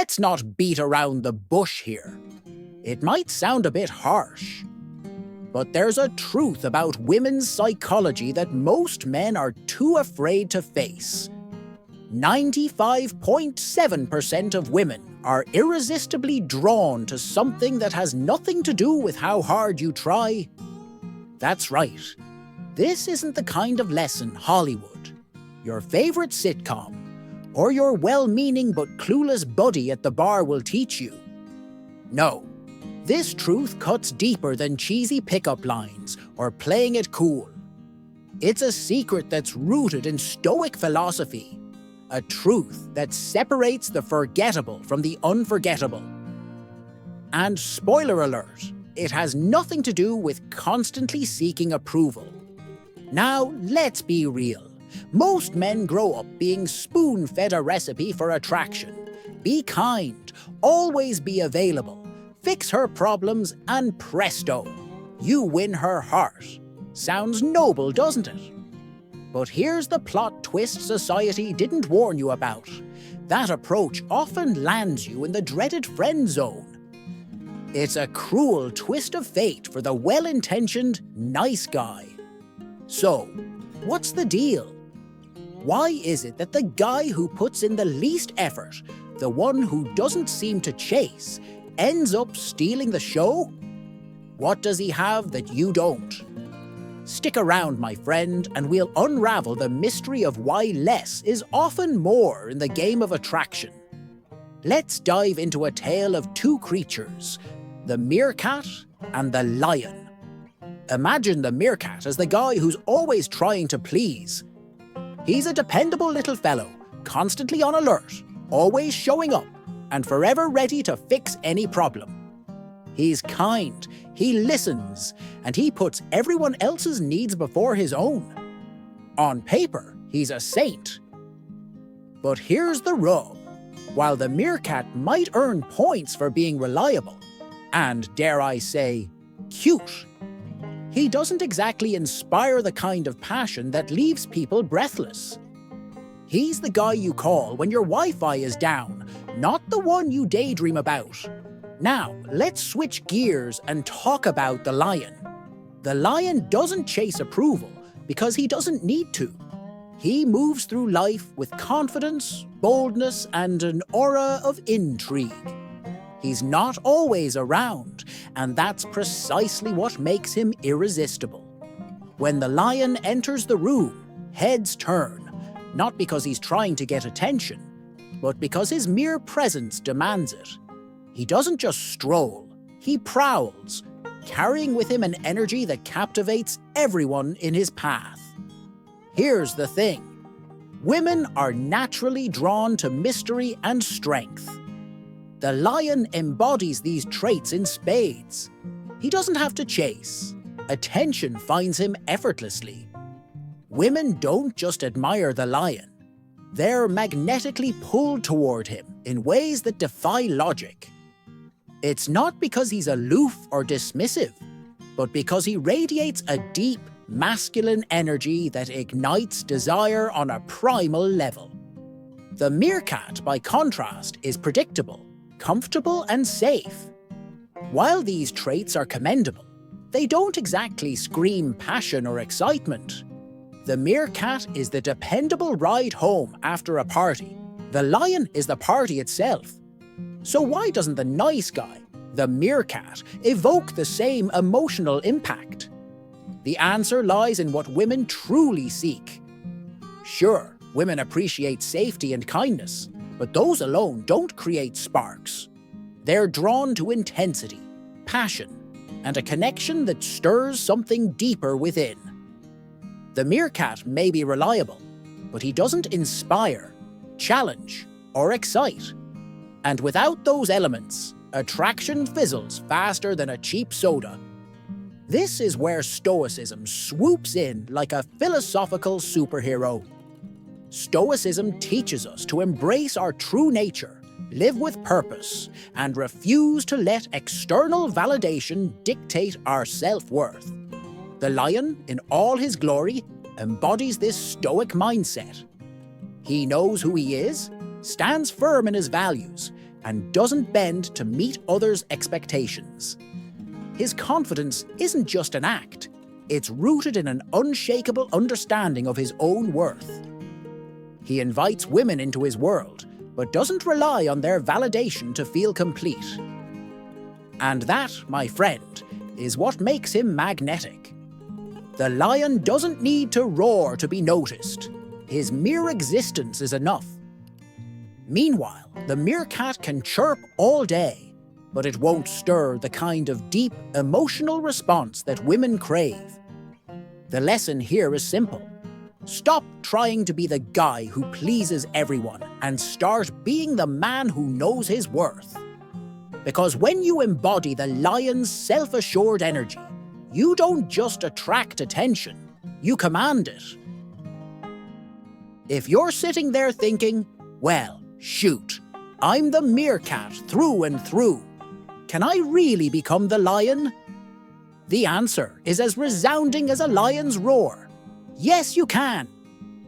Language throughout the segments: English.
let's not beat around the bush here. It might sound a bit harsh, but there's a truth about women's psychology that most men are too afraid to face. 95.7% of women are irresistibly drawn to something that has nothing to do with how hard you try. That's right. This isn't the kind of lesson Hollywood, your favorite sitcom, or your well-meaning but clueless buddy at the bar will teach you. No, this truth cuts deeper than cheesy pickup lines or playing it cool. It's a secret that's rooted in Stoic philosophy, a truth that separates the forgettable from the unforgettable. And spoiler alert, it has nothing to do with constantly seeking approval. Now, let's be real. Most men grow up being spoon-fed a recipe for attraction. Be kind, always be available, fix her problems, and presto, you win her heart. Sounds noble, doesn't it? But here's the plot twist society didn't warn you about. That approach often lands you in the dreaded friend zone. It's a cruel twist of fate for the well-intentioned nice guy. So, what's the deal? Why is it that the guy who puts in the least effort, the one who doesn't seem to chase, ends up stealing the show? What does he have that you don't? Stick around, my friend, and we'll unravel the mystery of why less is often more in the game of attraction. Let's dive into a tale of two creatures, the meerkat and the lion. Imagine the meerkat as the guy who's always trying to please. He's a dependable little fellow, constantly on alert, always showing up, and forever ready to fix any problem. He's kind, he listens, and he puts everyone else's needs before his own. On paper, he's a saint. But here's the rub. While the meerkat might earn points for being reliable, and dare I say, cute, he doesn't exactly inspire the kind of passion that leaves people breathless. He's the guy you call when your Wi-Fi is down, not the one you daydream about. Now, let's switch gears and talk about the lion. The lion doesn't chase approval because he doesn't need to. He moves through life with confidence, boldness, and an aura of intrigue. He's not always around, and that's precisely what makes him irresistible. When the lion enters the room, heads turn, not because he's trying to get attention, but because his mere presence demands it. He doesn't just stroll, he prowls, carrying with him an energy that captivates everyone in his path. Here's the thing. Women are naturally drawn to mystery and strength. The lion embodies these traits in spades. He doesn't have to chase. Attention finds him effortlessly. Women don't just admire the lion. They're magnetically pulled toward him in ways that defy logic. It's not because he's aloof or dismissive, but because he radiates a deep, masculine energy that ignites desire on a primal level. The meerkat, by contrast, is predictable, comfortable, and safe. While these traits are commendable, they don't exactly scream passion or excitement. The meerkat is the dependable ride home after a party. The lion is the party itself. So why doesn't the nice guy, the meerkat, evoke the same emotional impact? The answer lies in what women truly seek. Sure, women appreciate safety and kindness, but those alone don't create sparks. They're drawn to intensity, passion, and a connection that stirs something deeper within. The meerkat may be reliable, but he doesn't inspire, challenge, or excite. And without those elements, attraction fizzles faster than a cheap soda. This is where Stoicism swoops in like a philosophical superhero. Stoicism teaches us to embrace our true nature, live with purpose, and refuse to let external validation dictate our self-worth. The lion, in all his glory, embodies this Stoic mindset. He knows who he is, stands firm in his values, and doesn't bend to meet others' expectations. His confidence isn't just an act, it's rooted in an unshakable understanding of his own worth. He invites women into his world, but doesn't rely on their validation to feel complete. And that, my friend, is what makes him magnetic. The lion doesn't need to roar to be noticed. His mere existence is enough. Meanwhile, the meerkat can chirp all day, but it won't stir the kind of deep, emotional response that women crave. The lesson here is simple. Stop trying to be the guy who pleases everyone and start being the man who knows his worth. Because when you embody the lion's self-assured energy, you don't just attract attention, you command it. If you're sitting there thinking, well, shoot, I'm the meerkat through and through, can I really become the lion? The answer is as resounding as a lion's roar. Yes, you can.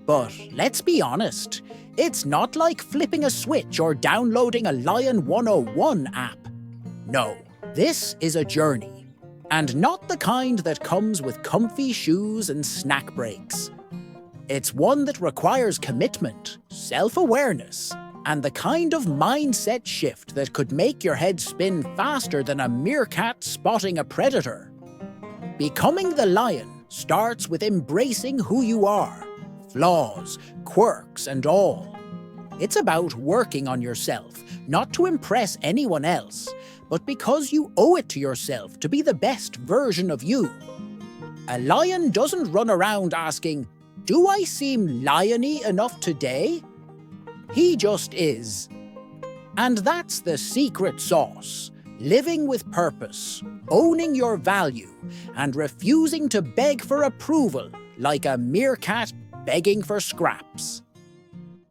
But let's be honest, it's not like flipping a switch or downloading a Lion 101 app. No, this is a journey, and not the kind that comes with comfy shoes and snack breaks. It's one that requires commitment, self-awareness, and the kind of mindset shift that could make your head spin faster than a meerkat spotting a predator. Becoming the lion starts with embracing who you are, flaws, quirks, and all. It's about working on yourself, not to impress anyone else, but because you owe it to yourself to be the best version of you. A lion doesn't run around asking, "Do I seem lion-y enough today?" He just is. And that's the secret sauce. Living with purpose, owning your value, and refusing to beg for approval like a meerkat begging for scraps.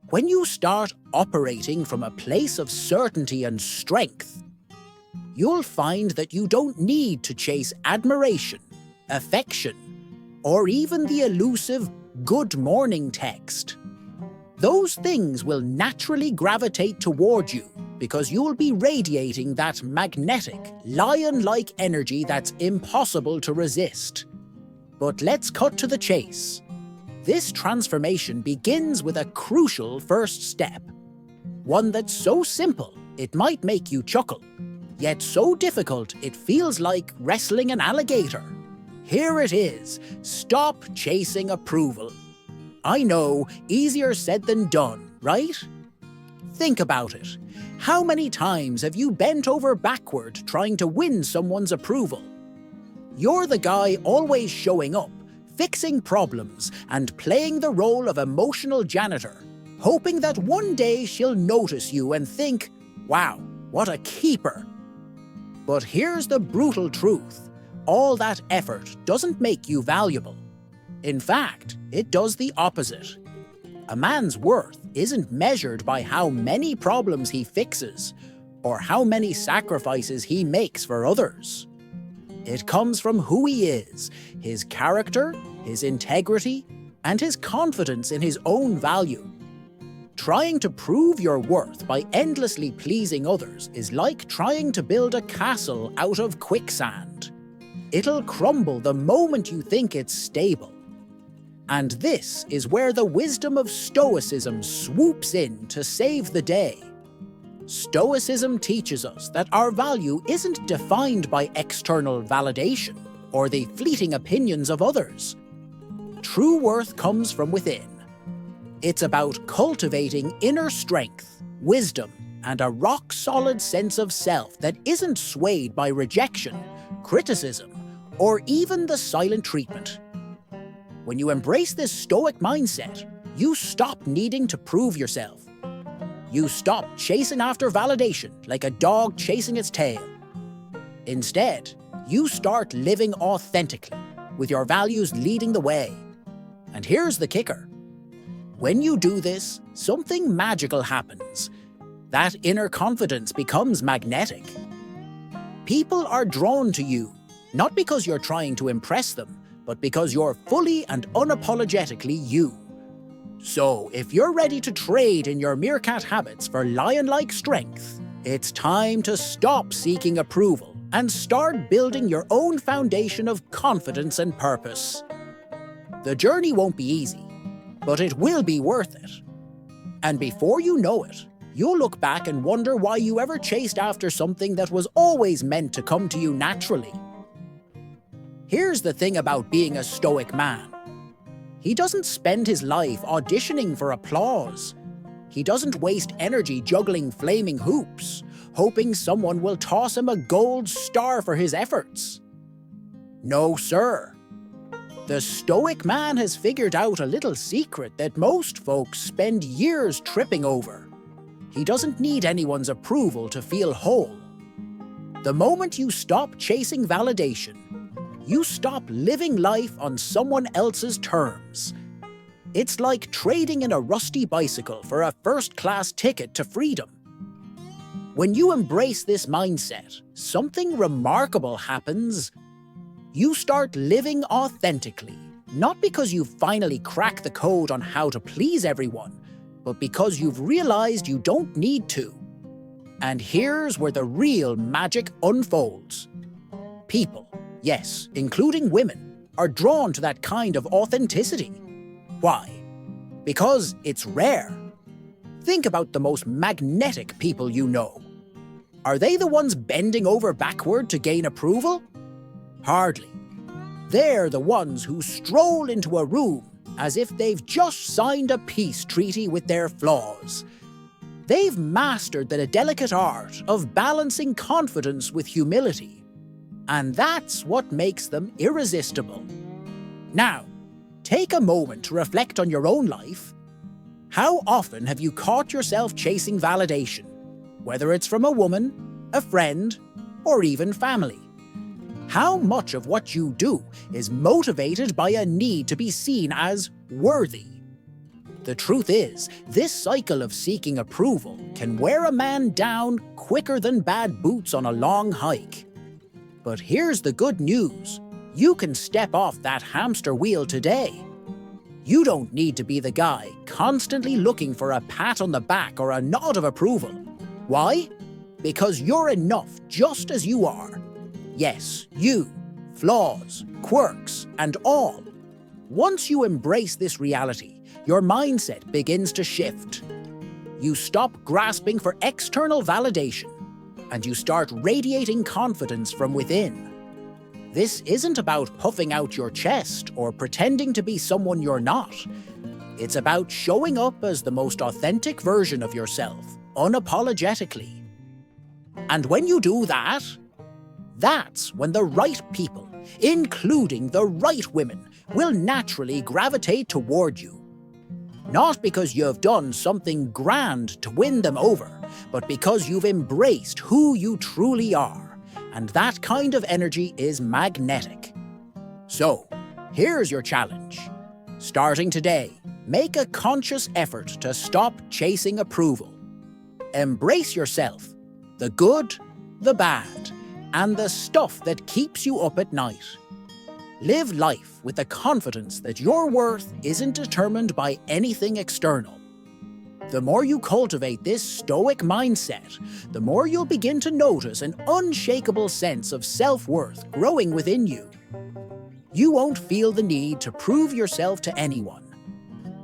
When you start operating from a place of certainty and strength, you'll find that you don't need to chase admiration, affection, or even the elusive "good morning" text. Those things will naturally gravitate toward you because you'll be radiating that magnetic, lion-like energy that's impossible to resist. But let's cut to the chase. This transformation begins with a crucial first step. One that's so simple it might make you chuckle, yet so difficult it feels like wrestling an alligator. Here it is. Stop chasing approval. I know, easier said than done, right? Think about it. How many times have you bent over backward trying to win someone's approval? You're the guy always showing up, fixing problems, and playing the role of emotional janitor, hoping that one day she'll notice you and think, "Wow, what a keeper." But here's the brutal truth. All that effort doesn't make you valuable. In fact, it does the opposite. A man's worth isn't measured by how many problems he fixes or how many sacrifices he makes for others. It comes from who he is, his character, his integrity, and his confidence in his own value. Trying to prove your worth by endlessly pleasing others is like trying to build a castle out of quicksand. It'll crumble the moment you think it's stable. And this is where the wisdom of Stoicism swoops in to save the day. Stoicism teaches us that our value isn't defined by external validation or the fleeting opinions of others. True worth comes from within. It's about cultivating inner strength, wisdom, and a rock-solid sense of self that isn't swayed by rejection, criticism, or even the silent treatment. When you embrace this Stoic mindset, you stop needing to prove yourself. You stop chasing after validation like a dog chasing its tail. Instead, you start living authentically, with your values leading the way. And here's the kicker. When you do this, something magical happens. That inner confidence becomes magnetic. People are drawn to you, not because you're trying to impress them, but because you're fully and unapologetically you. So, if you're ready to trade in your meerkat habits for lion-like strength, It's time to stop seeking approval and start building your own foundation of confidence and purpose. The journey won't be easy, but it will be worth it. And before you know it, you'll look back and wonder why you ever chased after something that was always meant to come to you naturally. Here's the thing about being a Stoic man. He doesn't spend his life auditioning for applause. He doesn't waste energy juggling flaming hoops, hoping someone will toss him a gold star for his efforts. No, sir. The Stoic man has figured out a little secret that most folks spend years tripping over. He doesn't need anyone's approval to feel whole. The moment you stop chasing validation, you stop living life on someone else's terms. It's like trading in a rusty bicycle for a first-class ticket to freedom. When you embrace this mindset, something remarkable happens. You start living authentically, not because you've finally cracked the code on how to please everyone, but because you've realized you don't need to. And here's where the real magic unfolds. People, yes, including women, are drawn to that kind of authenticity. Why? Because it's rare. Think about the most magnetic people you know. Are they the ones bending over backward to gain approval? Hardly. They're the ones who stroll into a room as if they've just signed a peace treaty with their flaws. They've mastered the delicate art of balancing confidence with humility. And that's what makes them irresistible. Now, take a moment to reflect on your own life. How often have you caught yourself chasing validation, whether it's from a woman, a friend, or even family? How much of what you do is motivated by a need to be seen as worthy? The truth is, this cycle of seeking approval can wear a man down quicker than bad boots on a long hike. But here's the good news. You can step off that hamster wheel today. You don't need to be the guy constantly looking for a pat on the back or a nod of approval. Why? Because you're enough just as you are. Yes, you, flaws, quirks, and all. Once you embrace this reality, your mindset begins to shift. You stop grasping for external validation, and you start radiating confidence from within. This isn't about puffing out your chest or pretending to be someone you're not. It's about showing up as the most authentic version of yourself, unapologetically. And when you do that, that's when the right people, including the right women, will naturally gravitate toward you. Not because you've done something grand to win them over, but because you've embraced who you truly are. And that kind of energy is magnetic. So, here's your challenge. Starting today, make a conscious effort to stop chasing approval. Embrace yourself, the good, the bad, and the stuff that keeps you up at night. Live life with the confidence that your worth isn't determined by anything external. The more you cultivate this Stoic mindset, the more you'll begin to notice an unshakable sense of self-worth growing within you. You won't feel the need to prove yourself to anyone.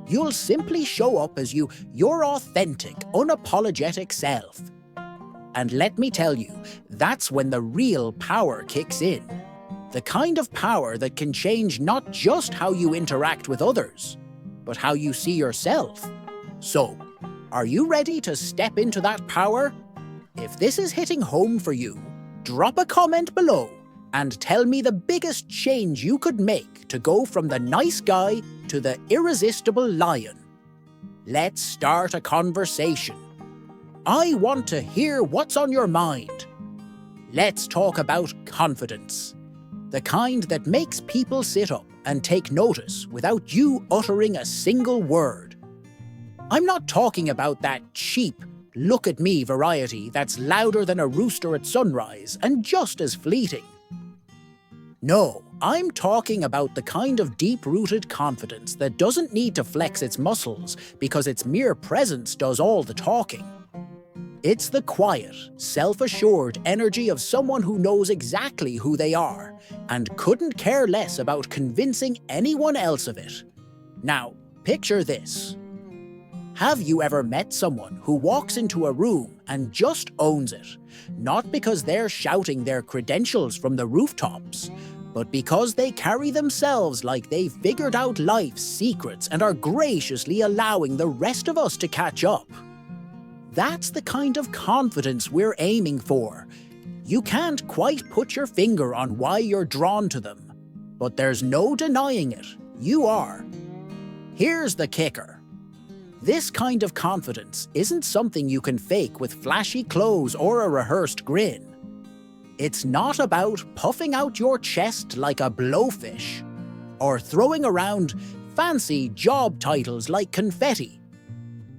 You'll simply show up as your authentic, unapologetic self. And let me tell you, that's when the real power kicks in. The kind of power that can change not just how you interact with others, but how you see yourself. So, are you ready to step into that power? If this is hitting home for you, drop a comment below and tell me the biggest change you could make to go from the nice guy to the irresistible lion. Let's start a conversation. I want to hear what's on your mind. Let's talk about confidence. The kind that makes people sit up and take notice without you uttering a single word. I'm not talking about that cheap, look-at-me variety that's louder than a rooster at sunrise and just as fleeting. No, I'm talking about the kind of deep-rooted confidence that doesn't need to flex its muscles because its mere presence does all the talking. It's the quiet, self-assured energy of someone who knows exactly who they are and couldn't care less about convincing anyone else of it. Now, picture this. Have you ever met someone who walks into a room and just owns it, not because they're shouting their credentials from the rooftops, but because they carry themselves like they've figured out life's secrets and are graciously allowing the rest of us to catch up? That's the kind of confidence we're aiming for. You can't quite put your finger on why you're drawn to them, but there's no denying it. You are. Here's the kicker. This kind of confidence isn't something you can fake with flashy clothes or a rehearsed grin. It's not about puffing out your chest like a blowfish, or throwing around fancy job titles like confetti.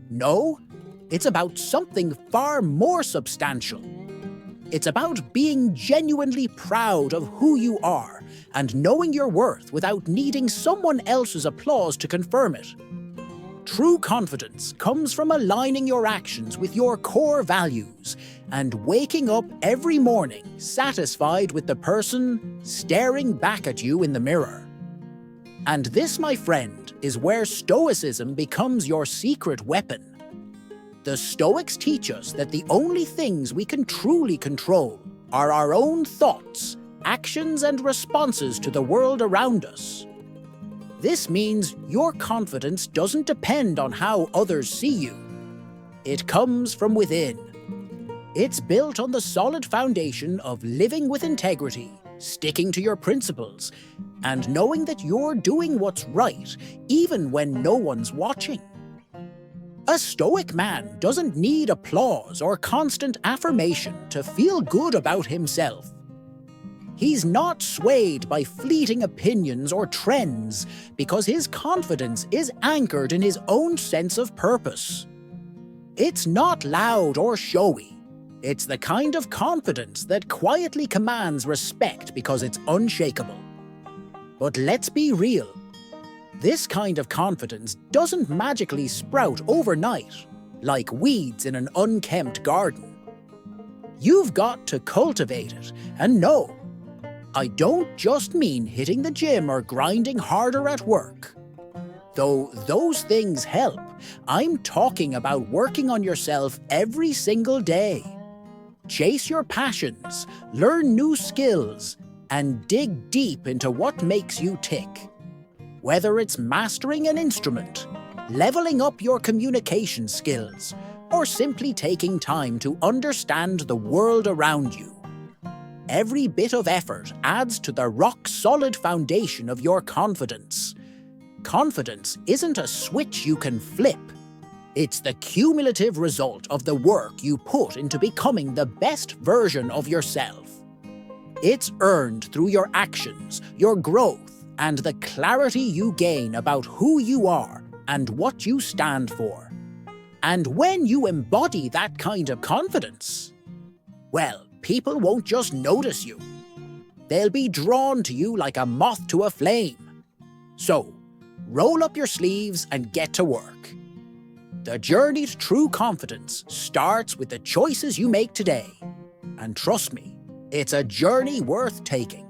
No, it's about something far more substantial. It's about being genuinely proud of who you are and knowing your worth without needing someone else's applause to confirm it. True confidence comes from aligning your actions with your core values and waking up every morning satisfied with the person staring back at you in the mirror. And this, my friend, is where Stoicism becomes your secret weapon. The Stoics teach us that the only things we can truly control are our own thoughts, actions, and responses to the world around us. This means your confidence doesn't depend on how others see you. It comes from within. It's built on the solid foundation of living with integrity, sticking to your principles, and knowing that you're doing what's right, even when no one's watching. A Stoic man doesn't need applause or constant affirmation to feel good about himself. He's not swayed by fleeting opinions or trends because his confidence is anchored in his own sense of purpose. It's not loud or showy. It's the kind of confidence that quietly commands respect because it's unshakable. But let's be real. This kind of confidence doesn't magically sprout overnight, like weeds in an unkempt garden. You've got to cultivate it, and no, I don't just mean hitting the gym or grinding harder at work. Though those things help, I'm talking about working on yourself every single day. Chase your passions, learn new skills, and dig deep into what makes you tick. Whether it's mastering an instrument, leveling up your communication skills, or simply taking time to understand the world around you. Every bit of effort adds to the rock-solid foundation of your confidence. Confidence isn't a switch you can flip. It's the cumulative result of the work you put into becoming the best version of yourself. It's earned through your actions, your growth, and the clarity you gain about who you are and what you stand for. And when you embody that kind of confidence, well, people won't just notice you. They'll be drawn to you like a moth to a flame. So, roll up your sleeves and get to work. The journey to true confidence starts with the choices you make today. And trust me, it's a journey worth taking.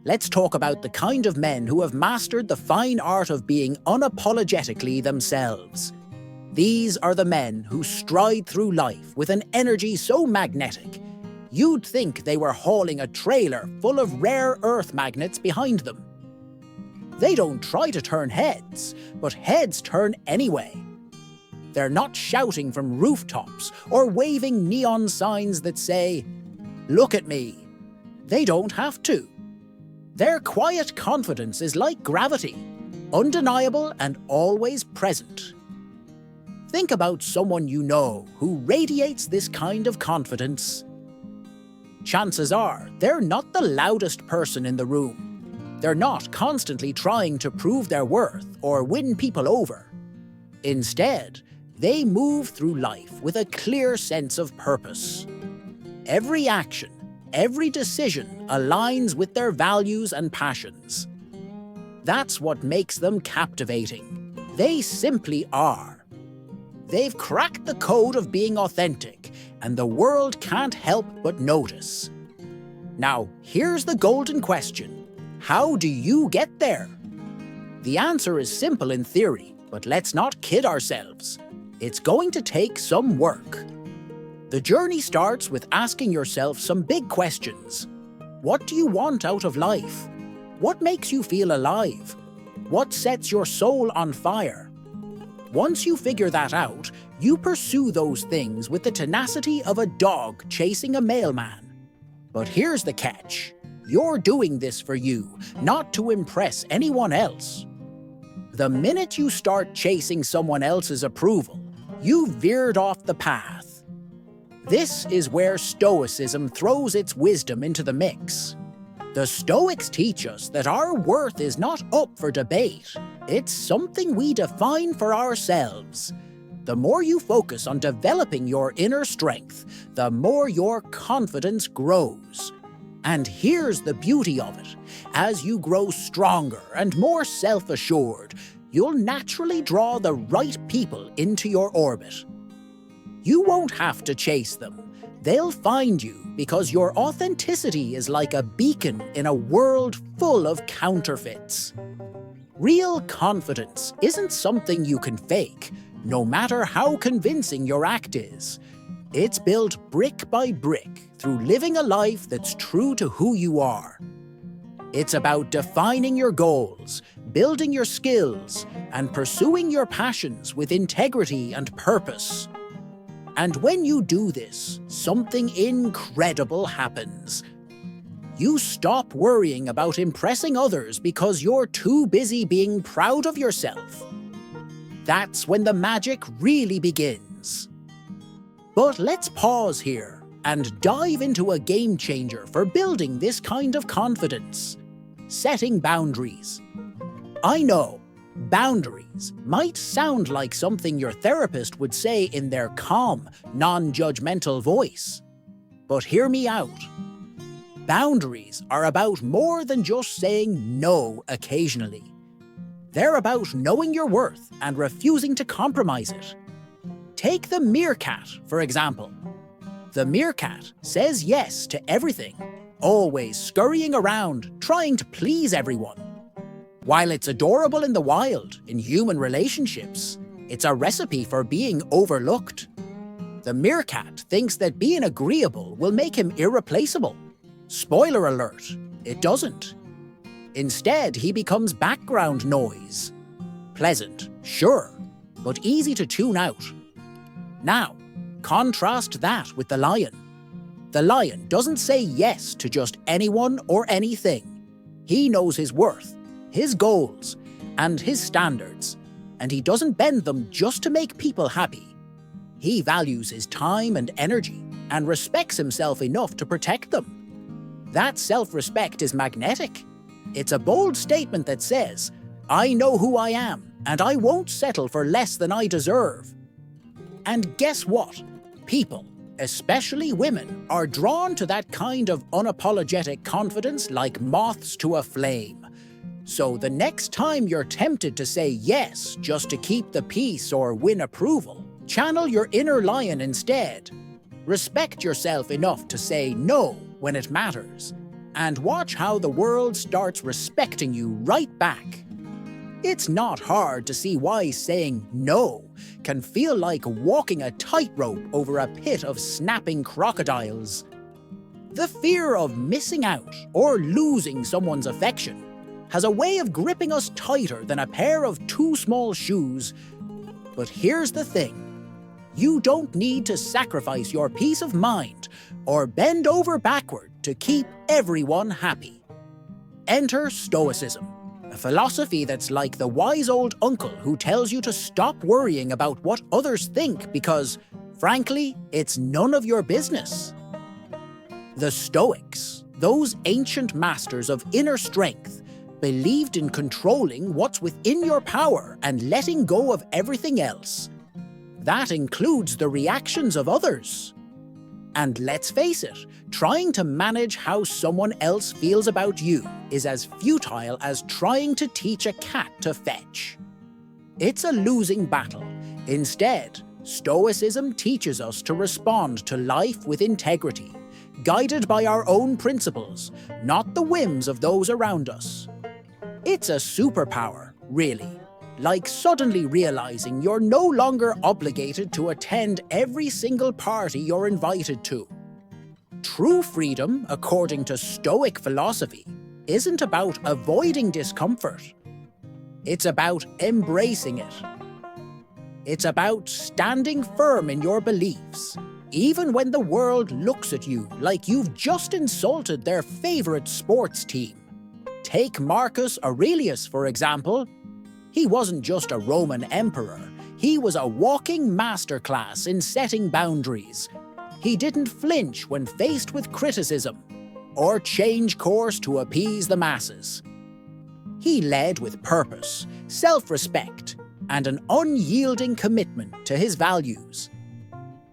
Let's talk about the kind of men who have mastered the fine art of being unapologetically themselves. These are the men who stride through life with an energy so magnetic, you'd think they were hauling a trailer full of rare earth magnets behind them. They don't try to turn heads, but heads turn anyway. They're not shouting from rooftops or waving neon signs that say, "Look at me." They don't have to. Their quiet confidence is like gravity, undeniable and always present. Think about someone you know who radiates this kind of confidence. Chances are they're not the loudest person in the room. They're not constantly trying to prove their worth or win people over. Instead, they move through life with a clear sense of purpose. Every action, every decision aligns with their values and passions. That's what makes them captivating. They simply are. They've cracked the code of being authentic, and the world can't help but notice. Now, here's the golden question. How do you get there? The answer is simple in theory, but let's not kid ourselves. It's going to take some work. The journey starts with asking yourself some big questions. What do you want out of life? What makes you feel alive? What sets your soul on fire? Once you figure that out, you pursue those things with the tenacity of a dog chasing a mailman. But here's the catch. You're doing this for you, not to impress anyone else. The minute you start chasing someone else's approval, you've veered off the path. This is where Stoicism throws its wisdom into the mix. The Stoics teach us that our worth is not up for debate. It's something we define for ourselves. The more you focus on developing your inner strength, the more your confidence grows. And here's the beauty of it. As you grow stronger and more self-assured, you'll naturally draw the right people into your orbit. You won't have to chase them. They'll find you because your authenticity is like a beacon in a world full of counterfeits. Real confidence isn't something you can fake, no matter how convincing your act is. It's built brick by brick through living a life that's true to who you are. It's about defining your goals, building your skills, and pursuing your passions with integrity and purpose. And when you do this, something incredible happens. You stop worrying about impressing others because you're too busy being proud of yourself. That's when the magic really begins. But let's pause here and dive into a game changer for building this kind of confidence: setting boundaries. I know, boundaries might sound like something your therapist would say in their calm, non-judgmental voice. But hear me out. Boundaries are about more than just saying no occasionally. They're about knowing your worth and refusing to compromise it. Take the meerkat, for example. The meerkat says yes to everything, always scurrying around, trying to please everyone. While it's adorable in the wild, in human relationships, it's a recipe for being overlooked. The meerkat thinks that being agreeable will make him irreplaceable. Spoiler alert, it doesn't. Instead, he becomes background noise. Pleasant, sure, but easy to tune out. Now, contrast that with the lion. The lion doesn't say yes to just anyone or anything. He knows his worth, his goals, and his standards, and he doesn't bend them just to make people happy. He values his time and energy and respects himself enough to protect them. That self-respect is magnetic. It's a bold statement that says, I know who I am, and I won't settle for less than I deserve. And guess what? People, especially women, are drawn to that kind of unapologetic confidence like moths to a flame. So the next time you're tempted to say yes just to keep the peace or win approval, channel your inner lion instead. Respect yourself enough to say no when it matters, and watch how the world starts respecting you right back. It's not hard to see why saying no can feel like walking a tightrope over a pit of snapping crocodiles. The fear of missing out or losing someone's affection has a way of gripping us tighter than a pair of too small shoes. But here's the thing. You don't need to sacrifice your peace of mind or bend over backward to keep everyone happy. Enter Stoicism, a philosophy that's like the wise old uncle who tells you to stop worrying about what others think because, frankly, it's none of your business. The Stoics, those ancient masters of inner strength, believed in controlling what's within your power and letting go of everything else. That includes the reactions of others. And let's face it, trying to manage how someone else feels about you is as futile as trying to teach a cat to fetch. It's a losing battle. Instead, Stoicism teaches us to respond to life with integrity, guided by our own principles, not the whims of those around us. It's a superpower, really, like suddenly realizing you're no longer obligated to attend every single party you're invited to. True freedom, according to Stoic philosophy, isn't about avoiding discomfort. It's about embracing it. It's about standing firm in your beliefs, even when the world looks at you like you've just insulted their favorite sports team. Take Marcus Aurelius, for example. He wasn't just a Roman emperor, he was a walking masterclass in setting boundaries. He didn't flinch when faced with criticism, or change course to appease the masses. He led with purpose, self-respect, and an unyielding commitment to his values.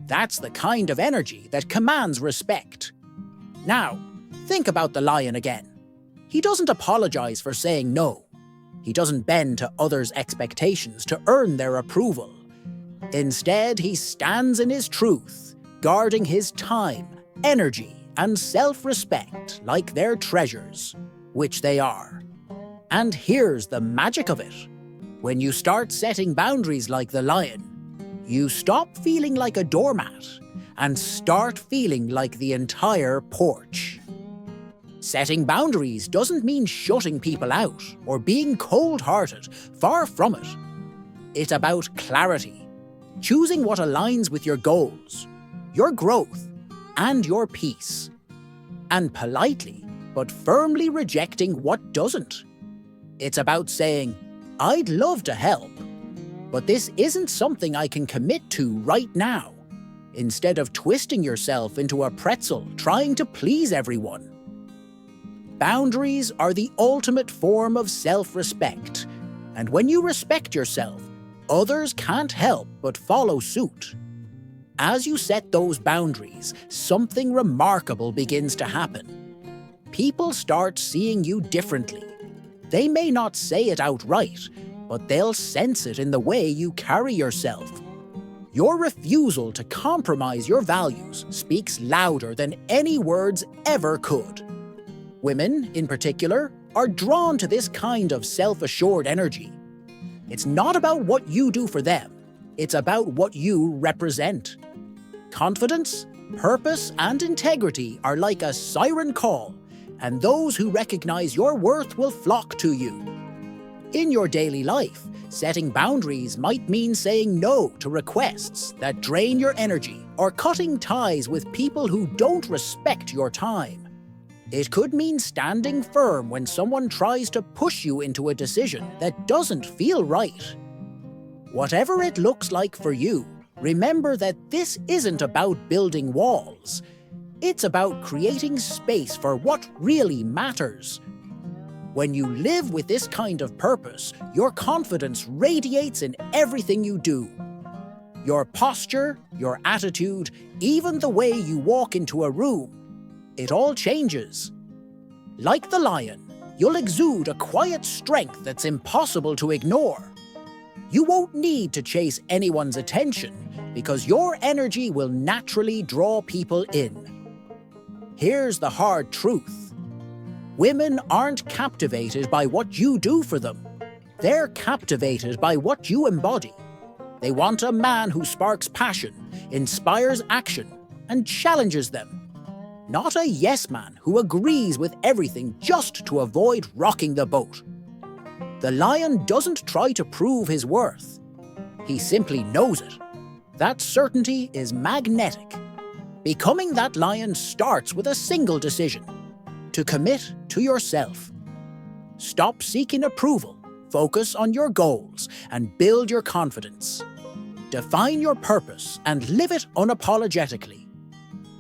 That's the kind of energy that commands respect. Now, think about the lion again. He doesn't apologize for saying no. He doesn't bend to others' expectations to earn their approval. Instead, he stands in his truth, guarding his time, energy, and self-respect like their treasures, which they are. And here's the magic of it. When you start setting boundaries like the lion, you stop feeling like a doormat and start feeling like the entire porch. Setting boundaries doesn't mean shutting people out or being cold-hearted, far from it. It's about clarity, choosing what aligns with your goals, your growth, and your peace, and politely but firmly rejecting what doesn't. It's about saying, I'd love to help, but this isn't something I can commit to right now, instead of twisting yourself into a pretzel trying to please everyone. Boundaries are the ultimate form of self-respect, and when you respect yourself, others can't help but follow suit. As you set those boundaries, something remarkable begins to happen. People start seeing you differently. They may not say it outright, but they'll sense it in the way you carry yourself. Your refusal to compromise your values speaks louder than any words ever could. Women, in particular, are drawn to this kind of self-assured energy. It's not about what you do for them, it's about what you represent. Confidence, purpose, and integrity are like a siren call, and those who recognize your worth will flock to you. In your daily life, setting boundaries might mean saying no to requests that drain your energy or cutting ties with people who don't respect your time. It could mean standing firm when someone tries to push you into a decision that doesn't feel right. Whatever it looks like for you, remember that this isn't about building walls. It's about creating space for what really matters. When you live with this kind of purpose, your confidence radiates in everything you do. Your posture, your attitude, even the way you walk into a room, it all changes. Like the lion, you'll exude a quiet strength that's impossible to ignore. You won't need to chase anyone's attention because your energy will naturally draw people in. Here's the hard truth. Women aren't captivated by what you do for them. They're captivated by what you embody. They want a man who sparks passion, inspires action, and challenges them. Not a yes man who agrees with everything just to avoid rocking the boat. The lion doesn't try to prove his worth. He simply knows it. That certainty is magnetic. Becoming that lion starts with a single decision: to commit to yourself. Stop seeking approval, focus on your goals, and build your confidence. Define your purpose and live it unapologetically.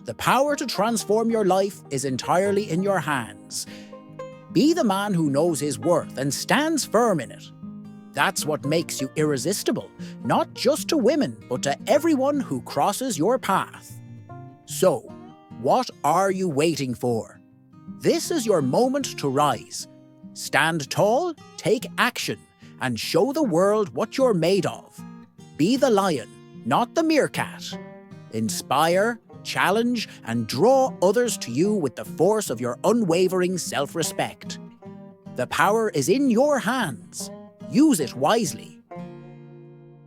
The power to transform your life is entirely in your hands. Be the man who knows his worth and stands firm in it. That's what makes you irresistible, not just to women, but to everyone who crosses your path. So, what are you waiting for? This is your moment to rise. Stand tall, take action, and show the world what you're made of. Be the lion, not the meerkat. Inspire, challenge, and draw others to you with the force of your unwavering self-respect. The power is in your hands. Use it wisely.